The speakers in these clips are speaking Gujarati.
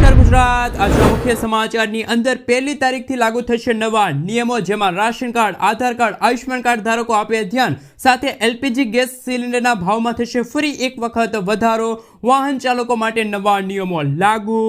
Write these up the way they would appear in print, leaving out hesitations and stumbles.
નમસ્કાર ગુજરાત। આજના મુખ્ય સમાચારની અંદર 1લી તારીખથી લાગુ થશે નવા નિયમો, જેમાં રાશન કાર્ડ, આધાર કાર્ડ, આયુષ્માન કાર્ડ ધારકો આપે ધ્યાન। સાથે એલપીજી ગેસ સિલિન્ડરના ભાવમાં થશે ફરી એક વખત વધારો। વાહન ચાલકો માટે નવા નિયમો લાગુ।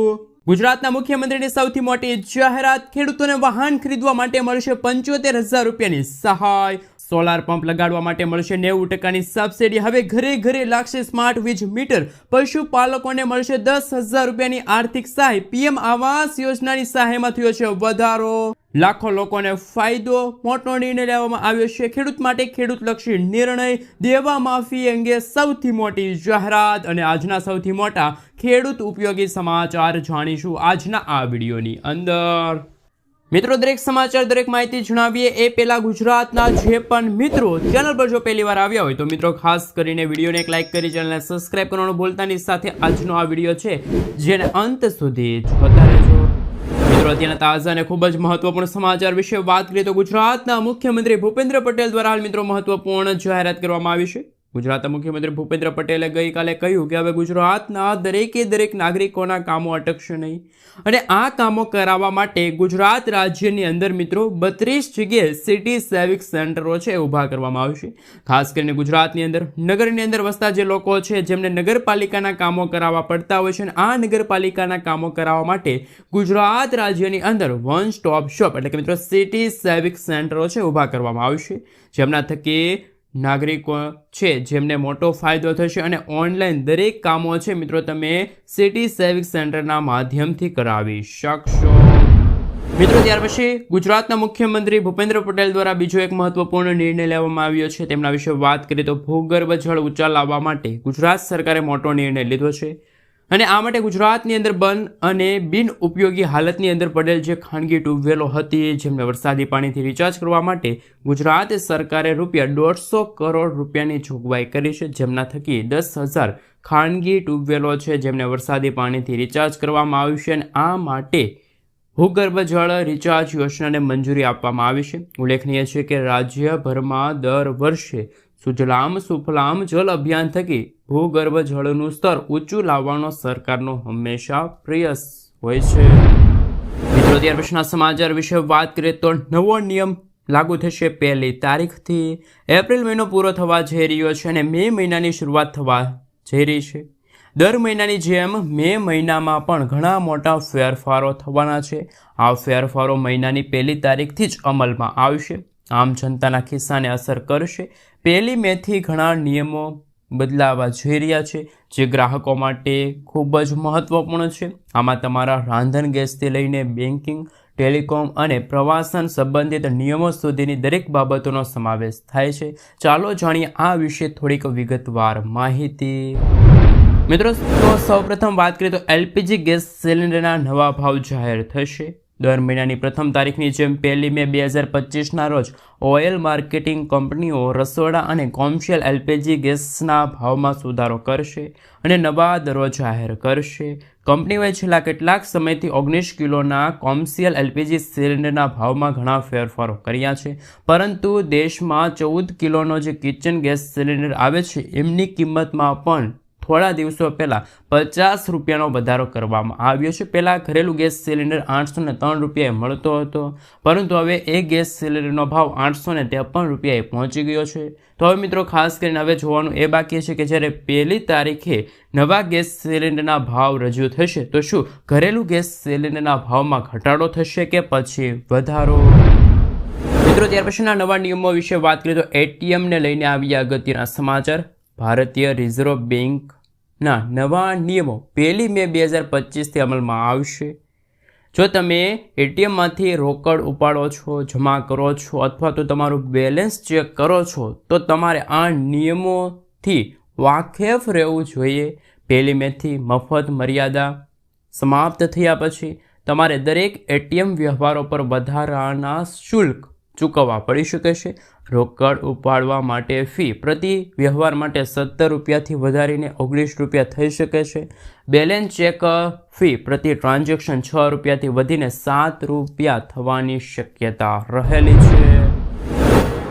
ગુજરાતના મુખ્યમંત્રીની સૌથી મોટી જાહેરાત, ખેડૂતોને વાહન ખરીદવા માટે મળશે 75,000 રૂપિયાની સહાય। સોલાર પંપ લગાડવા માટે મળશે 90% સબસિડી। હવે ઘરે ઘરે લાગશે સ્માર્ટ વીજ મીટર। પશુપાલકોને મળશે 10,000 રૂપિયાની આર્થિક સહાય। પીએમ આવાસ યોજનાની સહાયમાં થયો છે વધારો। લાખો લોકોને ફાયદો। મોટો નિર્ણય લેવામાં આવ્યો છે ખેડૂત માટે ખેડૂતલક્ષી નિર્ણય। દેવા માફી અંગે સૌથી મોટી જાહેરાત અને આજના સૌથી મોટા ખેડૂત ઉપયોગી સમાચાર જાણીશું આજના આ વિડીયોની અંદર। મિત્રો, દરેક સમાચાર, દરેક માહિતી જણાવીએ એ પહેલા ગુજરાતના જે પણ મિત્રો ચેનલ પર જો પહેલી વાર આવ્યા હોય તો મિત્રો ખાસ કરીને વિડીયોને એક લાઇક કરી ચેનલને સબસ્ક્રાઇબ કરવાનું ભૂલતા નહીં। સાથે આજનો આ વિડીયો છે જેને અંત સુધી જોતા રહેજો। મિત્રો, અત્યારના તાજા અને ખૂબ જ મહત્વપૂર્ણ સમાચાર વિશે વાત કરીએ તો ગુજરાતના મુખ્યમંત્રી ભૂપેન્દ્ર પટેલ દ્વારા હાલ મિત્રો મહત્વપૂર્ણ જાહેરાત કરવામાં આવી છે। ગુજરાતના મુખ્યમંત્રી ભૂપેન્દ્ર પટેલે ગઈકાલે કહ્યું કે હવે ગુજરાતના દરેક નાગરિકોના કામો અટકશે નહીં અને આ કામો કરાવવા માટે ગુજરાત રાજ્યની અંદર મિત્રો 32 જગ્યાએ સિટી સેવિક સેન્ટરો છે ઊભા કરવામાં આવશે। ખાસ કરીને ગુજરાતની અંદર નગરની અંદર વસતા જે લોકો છે જેમને નગરપાલિકાના કામો કરાવવા પડતા હોય છે અને આ નગરપાલિકાના કામો કરાવવા માટે ગુજરાત રાજ્યની અંદર વન સ્ટોપ શોપ એટલે કે મિત્રો સિટી સેવિક સેન્ટરો છે ઊભા કરવામાં આવશે, જેમના થકી નાગરિકો છે જેમને મોટો ફાયદો થશે અને ઓનલાઈન દરેક કામો છે મિત્રો તમે સિટી સેવિક સેન્ટરના માધ્યમથી કરાવી શકશો। મિત્રો, ત્યાર પછી ગુજરાતના મુખ્યમંત્રી ભૂપેન્દ્ર પટેલ દ્વારા બીજો એક મહત્વપૂર્ણ નિર્ણય લેવામાં આવ્યો છે। તેમના વિશે વાત કરીએ તો ભૂગર્ભ જળ ઊંચા લાવવા માટે ગુજરાત સરકારે મોટો નિર્ણય લીધો છે અને આ માટે ગુજરાતની અંદર બંધ અને બિન ઉપયોગી હાલતની અંદર પડેલ જે ખાનગી ટ્યુબવેલો હતી જેમને વરસાદી પાણીથી રિચાર્જ કરવા માટે ગુજરાત સરકારે ₹150 કરોડ રૂપિયાની જોગવાઈ કરી છે, જેમના થકી 10,000 ખાનગી ટ્યુબવેલો છે જેમને વરસાદી પાણીથી રિચાર્જ કરવામાં આવશે અને આ માટે ભૂગર્ભ જળ રિચાર્જ યોજનાને મંજૂરી આપવામાં આવી છે। ઉલ્લેખનીય છે કે રાજ્યભરમાં દર વર્ષે સુજલામ સુફલામ જલ અભિયાન થકી ભૂગર્ભ જળનું સ્તર ઊંચું લાવવાનો સરકારનો હંમેશા પ્રયાસ હોય છે। મિત્રો, ત્યાર પછીના સમાચાર વિશે વાત કરીએ તો નવો નિયમ લાગુ થશે 1લી તારીખથી। એપ્રિલ મહિનો પૂરો થવા જઈ રહ્યો છે અને મે મહિનાની શરૂઆત થવા જઈ રહી છે। દર મહિનાની જેમ મે મહિનામાં પણ ઘણા મોટા ફેરફારો થવાના છે। આ ફેરફારો મહિનાની 1લી તારીખથી જ અમલમાં આવશે, આમ જનતાના ખિસ્સાને અસર કરશે। 1લી મેથી ઘણા નિયમો બદલાવા જઈ રહ્યા છે જે ગ્રાહકો માટે ખૂબ જ મહત્વપૂર્ણ છે। આમાં તમારા રાંધણ ગેસથી લઈને બેન્કિંગ, ટેલિકોમ અને પ્રવાસન સંબંધિત નિયમો સુધીની દરેક બાબતોનો સમાવેશ થાય છે। ચાલો જાણીએ આ વિશે થોડીક વિગતવાર માહિતી। મિત્રો, તો સૌપ્રથમ વાત કરીએ તો એલપીજી ગેસ સિલિન્ડરના નવા ભાવ જાહેર થશે। દર મહિનાની પ્રથમ તારીખની જેમ 1લી મે 2025ના રોજ ઓઇલ માર્કેટિંગ કંપનીઓ રસોડા અને કોમર્શિયલ એલપીજી ગેસના ભાવમાં સુધારો કરશે અને નવા દરો જાહેર કરશે। કંપનીઓએ છેલ્લા કેટલાક સમયથી 19 કિલોના કોમર્શિયલ એલપીજી સિલિન્ડરના ભાવમાં ઘણા ફેરફારો કર્યા છે, પરંતુ દેશમાં 14 કિલોનો જે કિચન ગેસ સિલિન્ડર આવે છે એમની કિંમતમાં પણ થોડા દિવસો પહેલાં 50 રૂપિયાનો વધારો કરવામાં આવ્યો છે। પહેલાં ઘરેલું ગેસ સિલિન્ડર 803 રૂપિયાએ મળતો હતો, પરંતુ હવે એ ગેસ સિલિન્ડરનો ભાવ 853 રૂપિયાએ પહોંચી ગયો છે। તો હવે મિત્રો ખાસ કરીને હવે જોવાનું એ બાકી છે કે જ્યારે 1લી તારીખે નવા ગેસ સિલિન્ડરના ભાવ રજૂ થશે તો શું ઘરેલું ગેસ સિલિન્ડરના ભાવમાં ઘટાડો થશે કે પછી વધારો। મિત્રો, ત્યાર પછીના નવા નિયમો વિશે વાત કરીએ તો એટીએમને લઈને આવ્યા અગત્યના સમાચાર। ભારતીય રિઝર્વ બેંક ના નવા નિયમો 1લી મે 2025થી અમલમાં આવશે। જો તમે એટીએમમાંથી રોકડ ઉપાડો છો, જમા કરો છો અથવા તો તમારું બેલેન્સ ચેક કરો છો તો તમારે આ નિયમોથી વાકેફ રહેવું જોઈએ। 1લી મેથી મફત મર્યાદા સમાપ્ત થયા પછી તમારે દરેક એટીએમ વ્યવહારો પર વધારાના શુલ્ક ચૂકવવા પડી શકે છે। રોકડ ઉપાડવા માટે ફી પ્રતિ વ્યવહાર માટે 17 રૂપિયાથી વધારીને 19 રૂપિયા થઈ શકે છે। બેલેન્સ ચેક ફી પ્રતિ ટ્રાન્ઝેક્શન 6 રૂપિયાથી વધીને 7 રૂપિયા થવાની શક્યતા રહેલી છે।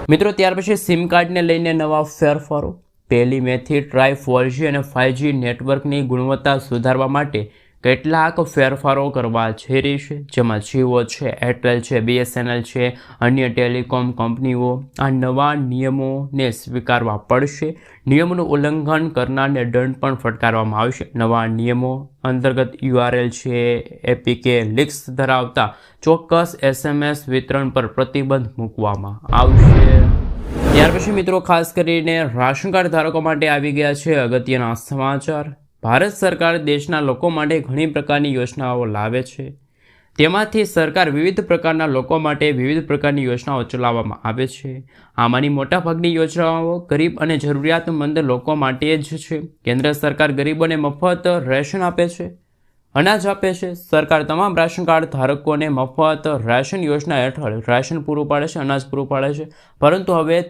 મિત્રો, ત્યાર પછી સિમ કાર્ડને લઈને નવા ફેરફારો। 1લી મેથી ટ્રાય 4G અને 5G નેટવર્કની ગુણવત્તા સુધારવા માટે કેટલાક ફેરફારો કરવા જઈ રહી છે, જેમાં જીઓ છે, એરટેલ છે, BSNL છે, અન્ય ટેલિકોમ કંપનીઓ આ નવા નિયમોને સ્વીકારવા પડશે. નિયમોનું ઉલ્લંઘન કરનારને દંડ પણ ફટકારવામાં આવશે. નવા નિયમો અંતર્ગત URL છે, APK લિંક્સ ધરાવતા ચોક્કસ SMS વિતરણ પર પ્રતિબંધ મૂકવામાં આવશે. ત્યાર પછી મિત્રો ખાસ કરીને રાશન કાર્ડ ધારકો માટે આવી ગયા છે અગત્યના સમાચાર. ભારત સરકાર દેશના લોકો માટે ઘણી પ્રકારની યોજનાઓ લાવે છે. તેમાંથી સરકાર વિવિધ પ્રકારના લોકો માટે વિવિધ પ્રકારની યોજનાઓ ચલાવવામાં આવે છે. આમાંની મોટાભાગની યોજનાઓ ગરીબ અને જરૂરિયાતમંદ લોકો માટે જ છે. કેન્દ્ર સરકાર ગરીબોને મફત રેશન આપે છે, અનાજ આપે છે. સરકાર તમામ રાશન કાર્ડ ધારકોને મફત રાશન યોજના હેઠળ રાશન પૂરું પાડે છે, અનાજ પૂરું પાડે છે. પરંતુ હવે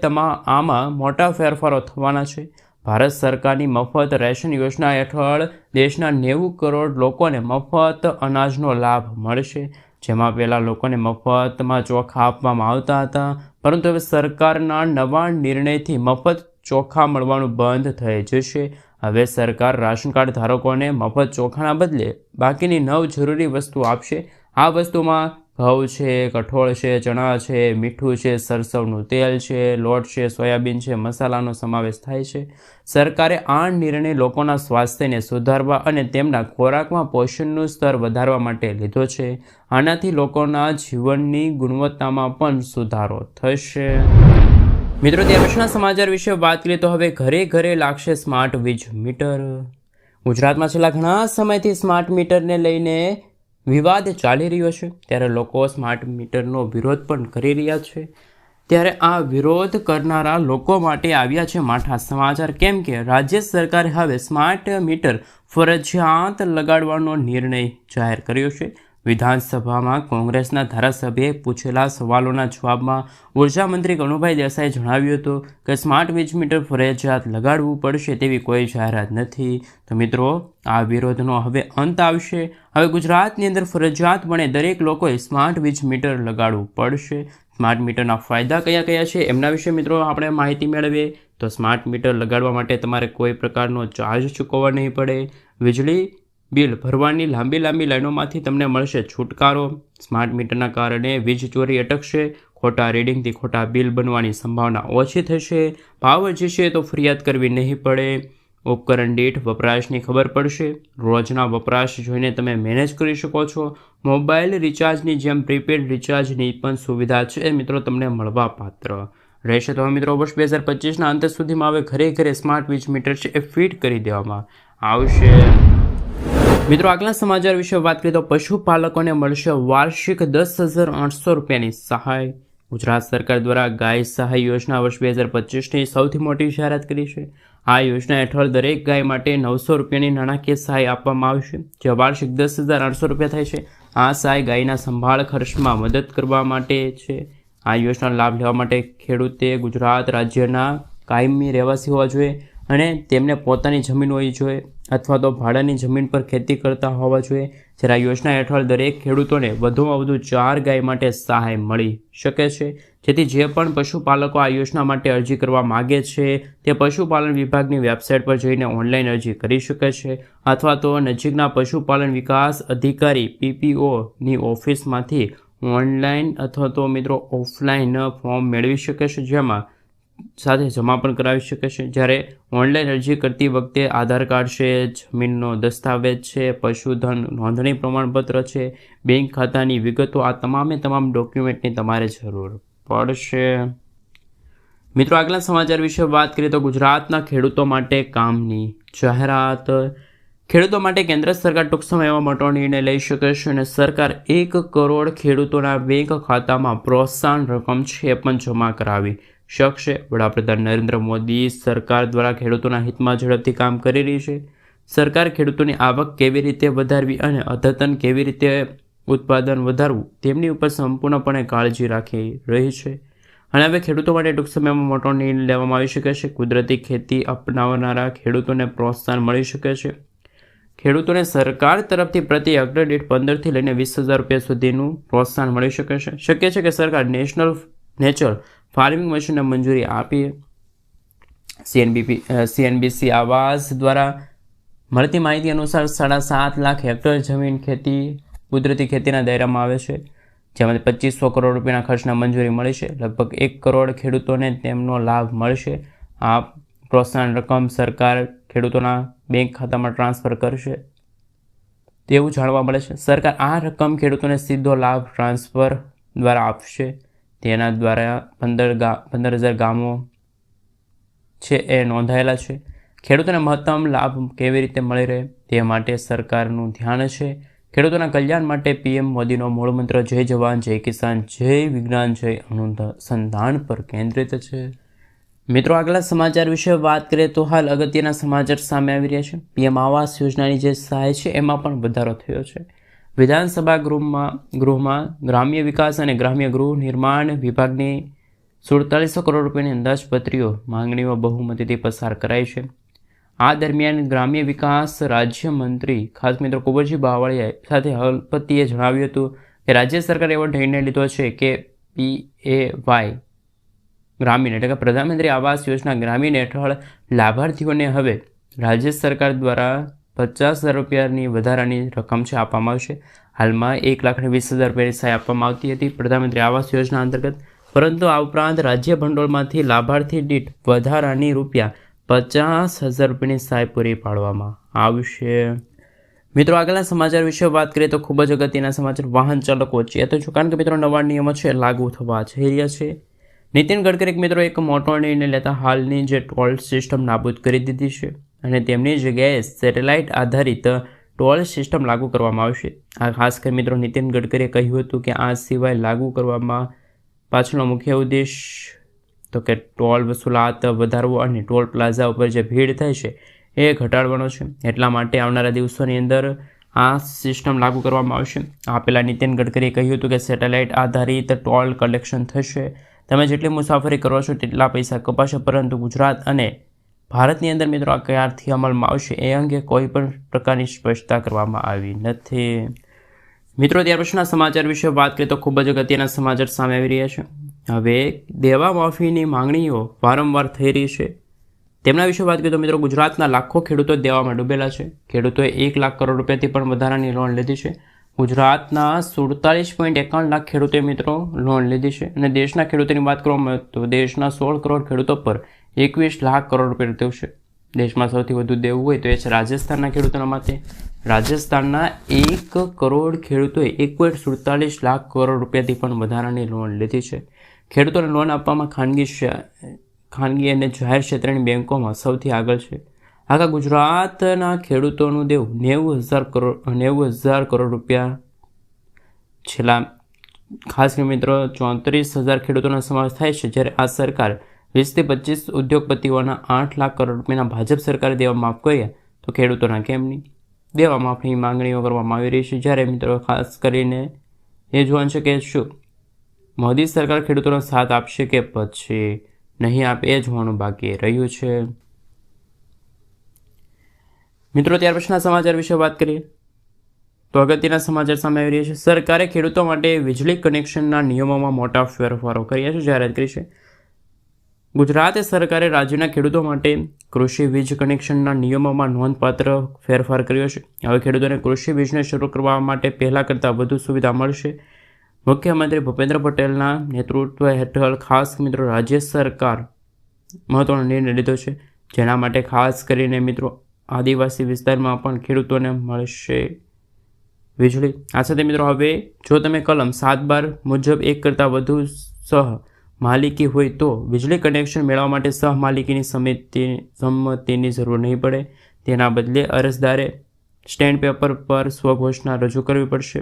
આમાં મોટા ફેરફારો થવાના છે. ભારત સરકારની મફત રેશન યોજના હેઠળ દેશના 90 કરોડ લોકોને મફત અનાજનો લાભ મળશે. જેમાં પહેલાં લોકોને મફતમાં ચોખા આપવામાં આવતા હતા, પરંતુ હવે સરકારના નવા નિર્ણયથી મફત ચોખા મળવાનું બંધ થઈ જશે. હવે સરકાર રાશન કાર્ડ ધારકોને મફત ચોખાના બદલે બાકીની 9 જરૂરી વસ્તુ આપશે. આ વસ્તુમાં ઘઉં છે, કઠોળ છે, ચણા છે, મીઠું છે, સરસવનું તેલ છે, લોટ છે, સોયાબીન છે, મસાલાનો સમાવેશ થાય છે. સરકારે આ નિર્ણય લોકોના સ્વાસ્થ્યને સુધારવા અને તેમના ખોરાકમાં પોષણનું સ્તર વધારવા માટે લીધો છે. આનાથી લોકોના જીવનની ગુણવત્તામાં પણ સુધારો થશે. મિત્રો, ત્યાર પછીના સમાચાર વિશે વાત કરીએ તો હવે ઘરે ઘરે લાગશે સ્માર્ટ વીજ મીટર. ગુજરાતમાં છેલ્લા ઘણા સમયથી સ્માર્ટ મીટરને લઈને વિવાદ ચાલી રહ્યો છે. ત્યારે લોકો સ્માર્ટ મીટરનો વિરોધ પણ કરી રહ્યા છે. ત્યારે આ વિરોધ કરનારા લોકો માટે આવ્યા છે માઠા સમાચાર. કેમ કે રાજ્ય સરકારે હવે સ્માર્ટ મીટર ફરજિયાત લગાડવાનો નિર્ણય જાહેર કર્યો છે. વિધાનસભામાં કોંગ્રેસના ધારાસભ્યએ પૂછેલા સવાલોના જવાબમાં ઉર્જા મંત્રી કનુભાઈ દેસાઈએ જણાવ્યું હતું કે સ્માર્ટ વીજ મીટર ફરજિયાત લગાડવું પડશે તેવી કોઈ જાહેરાત નથી. તો મિત્રો, આ વિરોધનો હવે અંત આવશે. હવે ગુજરાતની અંદર ફરજિયાતપણે દરેક લોકોએ સ્માર્ટ વીજ મીટર લગાડવું પડશે. સ્માર્ટ મીટરના ફાયદા કયા કયા છે એમના વિશે મિત્રો આપણે માહિતી મેળવીએ તો સ્માર્ટ મીટર લગાડવા માટે તમારે કોઈ પ્રકારનો ચાર્જ ચૂકવવા નહીં પડે. વીજળી બિલ ભરવાની લાંબી લાઈનોમાંથી તમને મળશે છુટકારો. સ્માર્ટ મીટરના કારણે વીજ ચોરી અટકશે. ખોટા રીડિંગથી ખોટા બિલ બનવાની સંભાવના ઓછી થશે. પાવર જશે તો ફરિયાદ કરવી નહીં પડે. ઉપકરણ દીઠ વપરાશની ખબર પડશે. રોજના વપરાશ જોઈને તમે મેનેજ કરી શકો છો. મોબાઈલ રિચાર્જની જેમ પ્રીપેડ રિચાર્જની પણ સુવિધા છે મિત્રો તમને મળવા પાત્ર રહેશે. તો મિત્રો વર્ષ 2025ના અંત સુધીમાં હવે ઘરે ઘરે સ્માર્ટ વીજ મીટર છે એ ફિટ કરી દેવામાં આવશે. મિત્રો, આગલા સમાચાર વિશે વાત કરીએ તો પશુપાલકોને મળશે વાર્ષિક 10,800 રૂપિયાની સહાય. ગુજરાત સરકાર દ્વારા ગાય સહાય યોજના વર્ષ 2025ની સૌથી મોટી જાહેરાત કરી છે. આ યોજના હેઠળ દરેક ગાય માટે 900 રૂપિયાની નાણાકીય સહાય આપવામાં આવશે, જે વાર્ષિક 10,800 રૂપિયા થાય છે. આ સહાય ગાયના સંભાળ ખર્ચમાં મદદ કરવા માટે છે. આ યોજનાનો લાભ લેવા માટે ખેડૂતે ગુજરાત રાજ્યના કાયમી રહેવાસી હોવા જોઈએ અને તેમને પોતાની જમીન હોવી જોઈએ અથવા તો ભાડાની જમીન પર ખેતી કરતા હોવા જોઈએ. જ્યારે આ યોજના હેઠળ દરેક ખેડૂતોને વધુમાં વધુ 4 ગાય માટે સહાય મળી શકે છે. જેથી જે પણ પશુપાલકો આ યોજના માટે અરજી કરવા માગે છે તે પશુપાલન વિભાગની વેબસાઇટ પર જઈને ઓનલાઈન અરજી કરી શકે છે અથવા તો નજીકના પશુપાલન વિકાસ અધિકારી PPOની ઓફિસમાંથી ઓનલાઈન અથવા તો મિત્રો ઓફલાઈન ફોર્મ મેળવી શકે છે, જેમાં સાથે જમા પણ કરાવી શકે છે. જ્યારે ઓનલાઈન અરજી કરતી વખતે આધાર કાર્ડ છે, જમીનનો દસ્તાવેજ છે, પશુધન નોંધણી પ્રમાણપત્ર છે, બેંક ખાતાની વિગતો આ તમામ ડોક્યુમેન્ટની તમારે જરૂર પડશે. મિત્રો, આગલા સમાચાર વિશે વાત કરીએ તો ગુજરાતના ખેડૂતો માટે કામની જાહેરાત. ખેડૂતો માટે કેન્દ્ર સરકાર ટૂંક સમયમાં મોટો નિર્ણય લઈ શકે છે અને સરકાર 1 કરોડ ખેડૂતોના બેંક ખાતામાં પ્રોત્સાહન રકમ છે પણ જમા કરાવી શકશે. વડાપ્રધાન નરેન્દ્ર મોદી સરકાર દ્વારા ખેડૂતોના હિતમાં ઝડપથી કામ કરી રહી છે. સરકાર ખેડૂતોની આવક કેવી રીતે વધારવી અને અદ્યતન કેવી રીતે ઉત્પાદન વધારવું તેમની ઉપર સંપૂર્ણપણે કાળજી રાખી રહી છે. અને હવે ખેડૂતો માટે ટૂંક સમયમાં મોટો નિર્ણય લેવામાં આવી શકે છે. કુદરતી ખેતી અપનાવનારા ખેડૂતોને પ્રોત્સાહન મળી શકે છે. ખેડૂતોને સરકાર તરફથી પ્રતિ હેક્ટર દીઠ 15થી લઈને 20,000 રૂપિયા સુધીનું પ્રોત્સાહન મળી શકે છે. શક્ય છે કે સરકાર નેચરલ ફાર્મિંગ મશીનને મંજૂરી આપી. CNBC આવાસ દ્વારા મળતી માહિતી અનુસાર 7.5 લાખ હેક્ટર જમીન કુદરતી ખેતીના દાયરામાં આવે છે, જેમાંથી 2500 કરોડ રૂપિયાના ખર્ચના મંજૂરી મળી છે. લગભગ 1 કરોડ ખેડૂતોને તેમનો લાભ મળશે. આ પ્રોત્સાહન રકમ સરકાર ખેડૂતોના બેંક ખાતામાં ટ્રાન્સફર કરશે તેવું જાણવા મળે છે. સરકાર આ રકમ ખેડૂતોને સીધો લાભ ટ્રાન્સફર દ્વારા આપશે. તેના દ્વારા 15,000 ગામો છે એ નોંધાયેલા છે. ખેડૂતોને મહત્તમ લાભ કેવી રીતે મળી રહે તે માટે સરકારનું ધ્યાન છે. ખેડૂતોના કલ્યાણ માટે પીએમ મોદીનો મૂળમંત્ર જય જવાન જય કિસાન જય વિજ્ઞાન જય અનુસંધાન પર કેન્દ્રિત છે. મિત્રો, આગલા સમાચાર વિશે વાત કરીએ તો હાલ અગત્યના સમાચાર સામે આવી રહ્યા છે. પીએમ આવાસ યોજનાની જે સહાય છે એમાં પણ વધારો થયો છે. વિધાનસભા ગૃહમાં ગ્રામ્ય વિકાસ અને ગ્રામ્ય ગૃહ નિર્માણ વિભાગની 4700 કરોડ રૂપિયાની અંદાજપત્રીઓ માંગણીઓ બહુમતીથી પસાર કરાઈ છે. આ દરમિયાન ગ્રામ્ય વિકાસ રાજ્યમંત્રી ખાસ મિત્રો કુંવરજી બાવળિયા સાથે હળપતિએ જણાવ્યું હતું કે રાજ્ય સરકારે એવો નિર્ણય લીધો છે કે PAY ગ્રામીણ એટલે કે પ્રધાનમંત્રી આવાસ યોજના ગ્રામીણ હેઠળ લાભાર્થીઓને હવે રાજ્ય સરકાર દ્વારા 50,000 રૂપિયાની વધારાની રકમ છે આપવામાં આવશે. હાલમાં 1,20,000 રૂપિયાની સહાય આપવામાં આવતી હતી પ્રધાનમંત્રી આવાસ યોજના અંતર્ગત, પરંતુ આ ઉપરાંત રાજ્ય ભંડોળમાંથી લાભાર્થી દીઠ વધારાની રૂપિયા 50,000 રૂપિયાની સહાય પૂરી પાડવામાં આવશે. મિત્રો, આગળના સમાચાર વિશે વાત કરીએ તો ખૂબ જ અગત્યના સમાચાર વાહન ચાલકો ચેતો છો, કારણ કે મિત્રો નવા નિયમો છે લાગુ થવા જઈ રહ્યા છે. નીતિન ગડકરી મિત્રો એક મોટો નિર્ણય લેતા હાલની જે ટોલ સિસ્ટમ નાબૂદ કરી દીધી છે અને તેમની જગ્યાએ સેટેલાઇટ આધારિત ટોલ સિસ્ટમ લાગુ કરવામાં આવશે. આ ખાસ કરી મિત્રો નીતિન ગડકરીએ કહ્યું હતું કે આ સિવાય લાગુ કરવામાં પાછળનો મુખ્ય ઉદ્દેશ તો કે ટોલ વસૂલાત વધારવો અને ટોલ પ્લાઝા ઉપર જે ભીડ થાય છે એ ઘટાડવાનો છે. એટલા માટે આવનારા દિવસોની અંદર આ સિસ્ટમ લાગુ કરવામાં આવશે. આ પહેલાં નીતિન ગડકરીએ કહ્યું હતું કે સેટેલાઇટ આધારિત ટોલ કલેક્શન થશે. તમે જેટલી મુસાફરી કરો છો તેટલા પૈસા કપાશે, પરંતુ ગુજરાત અને ભારતની અંદર મિત્રો આ ક્યારથી અમલમાં આવશે એ અંગે કોઈ પણ પ્રકારની સ્પષ્ટતા કરવામાં આવી નથી. મિત્રો, ત્યાર પછીના સમાચાર વિશે વાત કરીએ તો ખૂબ જ અગત્યના સમાચાર સામે આવી રહ્યા છે. હવે દેવા માફીની માંગણીઓ વારંવાર થઈ રહી છે. તેમના વિશે વાત કરીએ તો મિત્રો ગુજરાતના લાખો ખેડૂતો દેવામાં ડૂબેલા છે. ખેડૂતોએ 1 લાખ કરોડ રૂપિયાથી પણ વધારાની લોન લીધી છે. ગુજરાતના 47.51 લાખ ખેડૂતોએ મિત્રો લોન લીધી છે અને દેશના ખેડૂતોની વાત કરવામાં આવે તો દેશના 16 કરોડ ખેડૂતો પર 21 લાખ કરોડ રૂપિયા દેવું છે. દેશમાં સૌથી વધુ દેવું હોય તો એ છે રાજસ્થાનના ખેડૂતોના માટે. રાજસ્થાનના 1 કરોડ ખેડૂતોએ 1.47 લાખ કરોડ રૂપિયાથી પણ વધારાની લોન લીધી છે. ખેડૂતોને લોન આપવામાં ખાનગી અને જાહેર ક્ષેત્રની બેન્કોમાં સૌથી આગળ છે. આખા ગુજરાતના ખેડૂતોનું દેવું 90,000 કરોડ રૂપિયા છેલ્લા ખાસ કરીને મિત્રો 34,000 ખેડૂતોનો સમાવેશ થાય છે. જ્યારે આ સરકાર 20 થી 25 ઉદ્યોગપતિઓના 8 લાખ કરોડ રૂપિયાના ભાજપ સરકારે દેવા માફ કર્યા તો ખેડૂતોના કેમ નહીં? દેવા માફની માંગણીઓ કરવામાં આવી રહી છે. જ્યારે મિત્રો ખાસ કરીને એ જોવાનું છે કે શું મોદી સરકાર ખેડૂતોનો સાથ આપશે કે પછી નહીં આપે એ જોવાનું બાકી રહ્યું છે. મિત્રો, ત્યાર પછીના સમાચાર વિશે વાત કરીએ તો અગત્યના સમાચાર સામે આવી રહ્યા છે. સરકારે ખેડૂતો માટે વીજળી કનેક્શનના નિયમોમાં મોટા ફેરફારો કર્યા છે, જાહેરાત કરી છે. ગુજરાત સરકારે રાજ્યના ખેડૂતો માટે કૃષિ વીજ કનેક્શનના નિયમોમાં નોંધપાત્ર ફેરફાર કર્યો છે. હવે ખેડૂતોને કૃષિ બિઝનેસ શરૂ કરવા માટે પહેલાં કરતાં વધુ સુવિધા મળશે. મુખ્યમંત્રી ભૂપેન્દ્ર પટેલના નેતૃત્વ હેઠળ ખાસ મિત્રો રાજ્ય સરકાર મહત્વનો નિર્ણય લીધો છે, જેના માટે ખાસ કરીને મિત્રો આદિવાસી વિસ્તારમાં પણ ખેડૂતોને મળશે વીજળી. આ સાથે મિત્રો હવે જો તમે કલમ 7(12) મુજબ એક કરતાં વધુ સહ માલિકી હોય તો વીજળી કનેક્શન મેળવવા માટે સહમાલિકીની સંમતિની જરૂર નહીં પડે. તેના બદલે અરજદારે સ્ટેન્ડ પેપર પર સ્વઘોષણા રજૂ કરવી પડશે.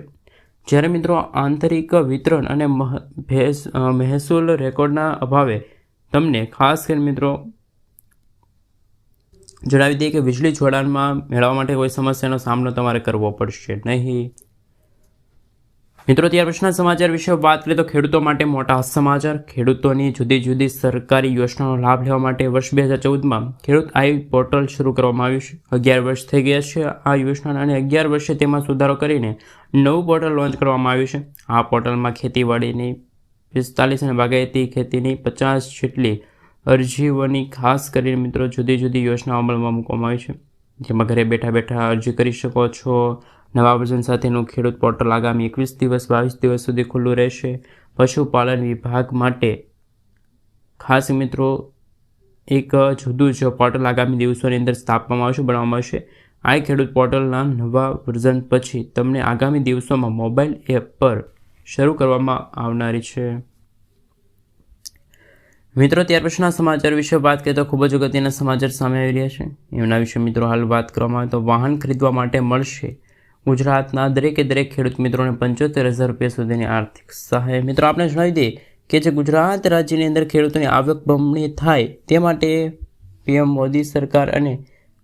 જ્યારે મિત્રો આંતરિક વિતરણ અને મહેસૂલ રેકોર્ડના અભાવે તમને ખાસ કરીને મિત્રો જણાવી દઈએ કે વીજળી જોડાણમાં મેળવવા માટે કોઈ સમસ્યાનો સામનો તમારે કરવો પડશે નહીં. મિત્રો, ત્યાર પછીના સમાચાર વિશે વાત કરીએ તો ખેડૂતો માટે મોટા સમાચાર. ખેડૂતોની જુદી જુદી સરકારી યોજનાનો લાભ લેવા માટે વર્ષ 2014માં ખેડૂત આઈ પોર્ટલ શરૂ કરવામાં આવ્યું છે. 11 વર્ષ થઈ ગયા છે આ યોજનાના અને 11 વર્ષે તેમાં સુધારો કરીને નવું પોર્ટલ લોન્ચ કરવામાં આવ્યું છે. આ પોર્ટલમાં ખેતીવાડીની 45 અને બાગાયતી ખેતીની 50 જેટલી અરજીઓની ખાસ કરીને મિત્રો જુદી જુદી યોજનાઓ અમલમાં મૂકવામાં આવી છે. જેમાં ઘરે બેઠા બેઠા અરજી કરી શકો છો. નવા વર્ઝન સાથેનું ખેડૂત પોર્ટલ આગામી 21 દિવસ 22 દિવસ સુધી ખુલ્લું રહેશે. પશુપાલન વિભાગ માટે ખાસ મિત્રો એક જુદું જ પોર્ટલ આગામી દિવસોની અંદર સ્થાપવામાં આવશે, બનાવવામાં આવશે. આ ખેડૂત પોર્ટલના નવા વર્ઝન પછી તમને આગામી દિવસોમાં મોબાઈલ એપ પર શરૂ કરવામાં આવનારી છે. મિત્રો ત્યાર પછીના સમાચાર વિશે વાત કરીએ તો ખૂબ જ અગત્યના સમાચાર સામે આવી રહ્યા છે. એમના વિશે મિત્રો હાલ વાત કરવામાં આવે તો વાહન ખરીદવા માટે મળશે ગુજરાતના દરેક ખેડૂત મિત્રોને 75,000 રૂપિયા સુધીની આર્થિક સહાય. મિત્રો આપણે જણાવી દઈએ કે જે ગુજરાત રાજ્યની અંદર ખેડૂતોની આવક બમણી થાય તે માટે પીએમ મોદી સરકાર અને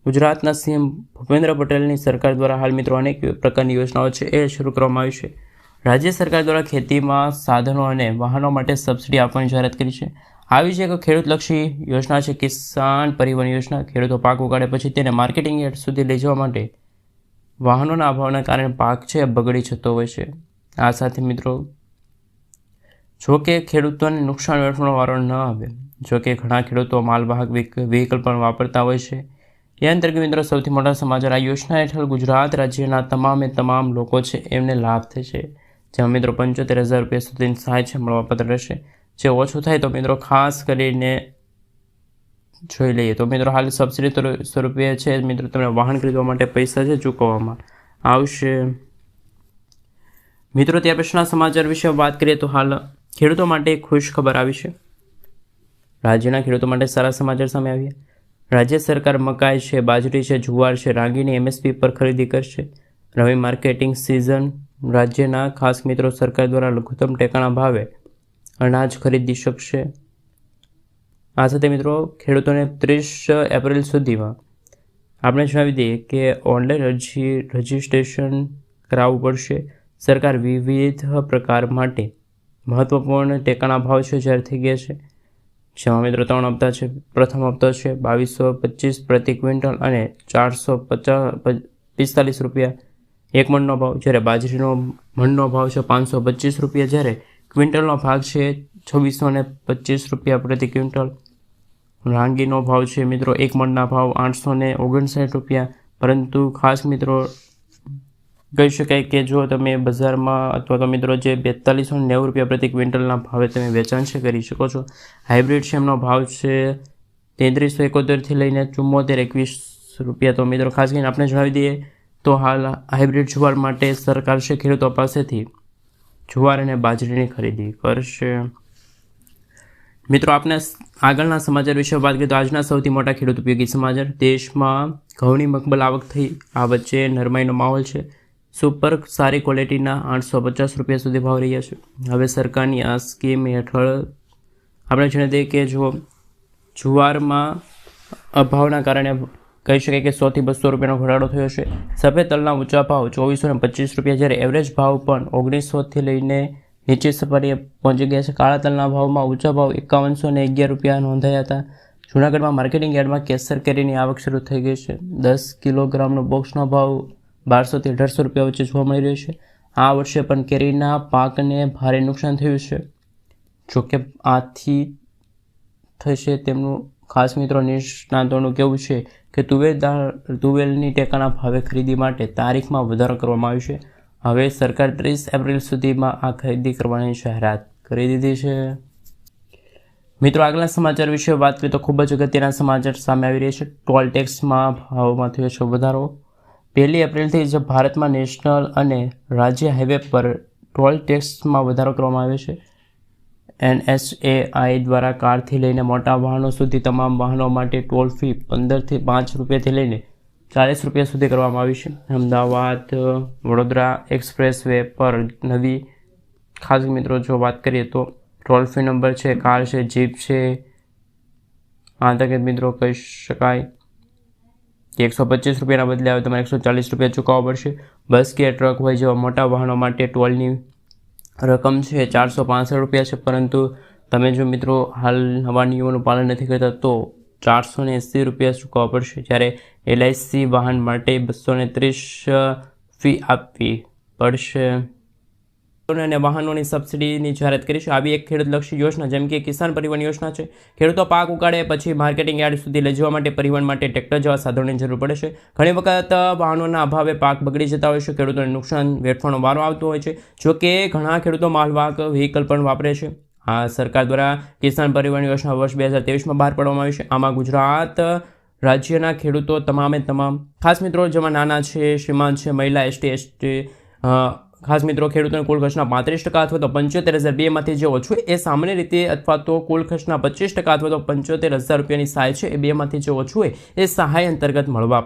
ગુજરાતના સીએમ ભૂપેન્દ્ર પટેલની સરકાર દ્વારા હાલ મિત્રો અનેક પ્રકારની યોજનાઓ છે એ શરૂ કરવામાં આવી છે. રાજ્ય સરકાર દ્વારા ખેતીમાં સાધનો અને વાહનો માટે સબસિડી આપવાની જાહેરાત કરી છે. આવી છે એક ખેડૂતલક્ષી યોજના છે કિસાન પરિવહન યોજના. ખેડૂતો પાક ઉગાડે પછી તેને માર્કેટિંગ યાર્ડ સુધી લઈ જવા માટે વાહનોના અભાવના કારણે પાક છે બગડી જતો હોય છે. આ સાથે મિત્રો જો કે ખેડૂતોને નુકસાન વેઠવાનો વારો ન આવે. જો કે ઘણા ખેડૂતો માલવાહક વ્હીકલ પણ વાપરતા હોય છે. એ અંતર્ગત મિત્રો સૌથી મોટા સમાચાર, આ યોજના હેઠળ ગુજરાત રાજ્યના તમામ લોકો છે એમને લાભ થશે. જેમાં મિત્રો 75,000 રૂપિયા સુધીની સહાય છે મળવાપાત્ર રહેશે. જે ઓછું થાય તો મિત્રો ખાસ કરીને જોઈ લઈએ તો મિત્રો હાલ સબસિડી સ્વરૂપે છે મિત્રો તમને વાહન ખરીદવા માટે પૈસા છે ચૂકવવામાં આવશે. મિત્રો ત્યાર પછીના સમાચાર વિશે વાત કરીએ તો હાલ ખેડૂતો માટે ખુશ ખબર આવી છે. રાજ્યના ખેડૂતો માટે સારા સમાચાર સામે આવ્યા. રાજ્ય સરકાર મકાઈ છે, બાજરી છે, જુવાર છે, રાગીની MSP પર ખરીદી કરશે. રવિ માર્કેટિંગ સિઝન રાજ્યના ખાસ મિત્રો સરકાર દ્વારા લઘુત્તમ ટેકાના ભાવે અનાજ ખરીદી શકશે. આ સાથે મિત્રો ખેડૂતોને 30 એપ્રિલ સુધીમાં આપણે જણાવી દઈએ કે ઓનલાઈન રજીસ્ટ્રેશન કરાવવું પડશે. સરકાર વિવિધ પ્રકાર માટે મહત્વપૂર્ણ ટેકાના ભાવ છે જાહેર થઈ ગયા છે. જેમાં મિત્રો 3 હપ્તા છે. પ્રથમ હપ્તો છે 2225 પ્રતિ ક્વિન્ટલ અને 445 રૂપિયા એક મણનો ભાવ. જ્યારે બાજરીનો મણનો ભાવ છે 525 રૂપિયા, જ્યારે ક્વિન્ટલનો ભાગ છે 2625 રૂપિયા પ્રતિ ક્વિન્ટલ. રાંગીનો ભાવ છે મિત્રો એક મણના ભાવ 859 રૂપિયા. પરંતુ ખાસ મિત્રો કહી શકાય કે જો તમે બજારમાં અથવા તો મિત્રો જે 4290 રૂપિયા પ્રતિ ક્વિન્ટલના ભાવે તમે વેચાણ છે કરી શકો છો. હાઇબ્રિડ છે એમનો ભાવ છે 3371થી લઈને 7421 રૂપિયા. તો મિત્રો ખાસ કરીને આપણે જણાવી દઈએ તો હાલ હાઇબ્રિડ જુવાર માટે સરકાર છે ખેડૂતો પાસેથી જુવાર અને બાજરીની ખરીદી કરશે. મિત્રો આપણે આગળના સમાચાર વિશે વાત કરીએ તો આજના સૌથી મોટા ખેડૂત ઉપયોગી સમાચાર, દેશમાં ઘઉંની મકબલ આવક થઈ. આ વચ્ચે નરમાઈનો માહોલ છે. સુપર સારી ક્વોલિટીના 850 રૂપિયા સુધી ભાવ રહ્યા છે. હવે સરકારની આ સ્કીમ હેઠળ આપણે જણાવી દઈએ કે જો જુવારમાં અભાવના કારણે કહી શકાય કે 100 થી 200 રૂપિયાનો ઘટાડો થયો છે. સફેદ તલના ઊંચા ભાવ 2425 રૂપિયા, જ્યારે એવરેજ ભાવ પણ 1900થી લઈને નીચે સપાટીએ પહોંચી ગયા છે. કાળા તલના ભાવમાં ઊંચા ભાવ 5111 રૂપિયા નોંધાયા હતા. જૂનાગઢમાં માર્કેટિંગ યાર્ડમાં કેસર કેરીની આવક શરૂ થઈ ગઈ છે. 10 કિલોગ્રામનો બોક્સનો ભાવ 1200 થી 1800 રૂપિયા વચ્ચે જોવા મળી રહ્યો છે. આ વર્ષે પણ કેરીના પાકને ભારે નુકસાન થયું છે. જોકે આથી થશે તેમનું ખાસ મિત્રો નિષ્ણાતોનું કહેવું છે કે તુવેરની ટેકાના ભાવે ખરીદી માટે તારીખમાં વધારો કરવામાં આવ્યો છે. હવે સરકાર 30 એપ્રિલ સુધીમાં આ ખરીદી કરવાની જાહેરાત કરી દીધી છે. મિત્રો આગળના સમાચાર વિશે વાત કરીએ તો ખૂબ જ અગત્યના સમાચાર સામે આવી રહ્યા છે. ટોલ ટેક્સમાં ભાવમાં થયો છે વધારો. 1 એપ્રિલથી જ ભારતમાં નેશનલ અને રાજ્ય હાઈવે પર ટોલ ટેક્સમાં વધારો કરવામાં આવ્યો છે. NHAI દ્વારા કારથી લઈને મોટા વાહનો સુધી તમામ વાહનો માટે ટોલ ફી 15 થી 5 રૂપિયાથી લઈને 40 રૂપિયા સુધી કરવામાં આવી છે. અમદાવાદ વડોદરા એક્સપ્રેસ વે પર નવી ખાસ મિત્રો જો વાત કરીએ તો ટોલ ફી નંબર છે, કાર છે, જીપ છે. આ તકે મિત્રો કહી શકાય કે 125 રૂપિયાના બદલે હવે તમારે 140 રૂપિયા ચૂકવવા પડશે. બસ કે ટ્રક હોય જેવા મોટા વાહનો માટે ટોલની રકમ છે 465 રૂપિયા છે. પરંતુ તમે જો મિત્રો હાલ નવા નિયમોનું પાલન નથી કરતા તો 480 રૂપિયા ચૂકવવા પડશે. જ્યારે LIC વાહન માટે 230 ફી આપવી પડશે. અને વાહનોની સબસિડીની જાહેરાત કરી છે. આવી એક ખેડૂતલક્ષી યોજના જેમ કે કિસાન પરિવહન યોજના છે. ખેડૂતો પાક ઉગાડે પછી માર્કેટિંગ યાર્ડ સુધી લઈ જવા માટે પરિવહન માટે ટ્રેક્ટર જેવા સાધનોની જરૂર પડે છે. ઘણી વખત વાહનોના અભાવે પાક બગડી જતા હોય છે. ખેડૂતોને નુકસાન વેઠવાનો વારો આવતો હોય છે. જોકે ઘણા ખેડૂતો માલવાહક વ્હીકલ પણ વાપરે છે. આ સરકાર દ્વારા કિસાન પરિવહન યોજના વર્ષ 2023માં બહાર પાડવામાં આવી છે. આમાં ગુજરાત રાજ્યના ખેડૂતો તમામે તમામ ખાસ મિત્રો જેમાં નાના છે, શ્રીમાન છે, મહિલા, એસટી, ખાસ મિત્રો ખેડૂતોને કુલ ખર્ચના 35% અથવા તો 75,002માંથી જે ઓછું એ સામાન્ય રીતે અથવા તો કુલ ખર્ચના 25% અથવા તો 75,000 રૂપિયાની સહાય છે એ બેમાંથી જે ઓછું હોય એ સહાય અંતર્ગત મળવા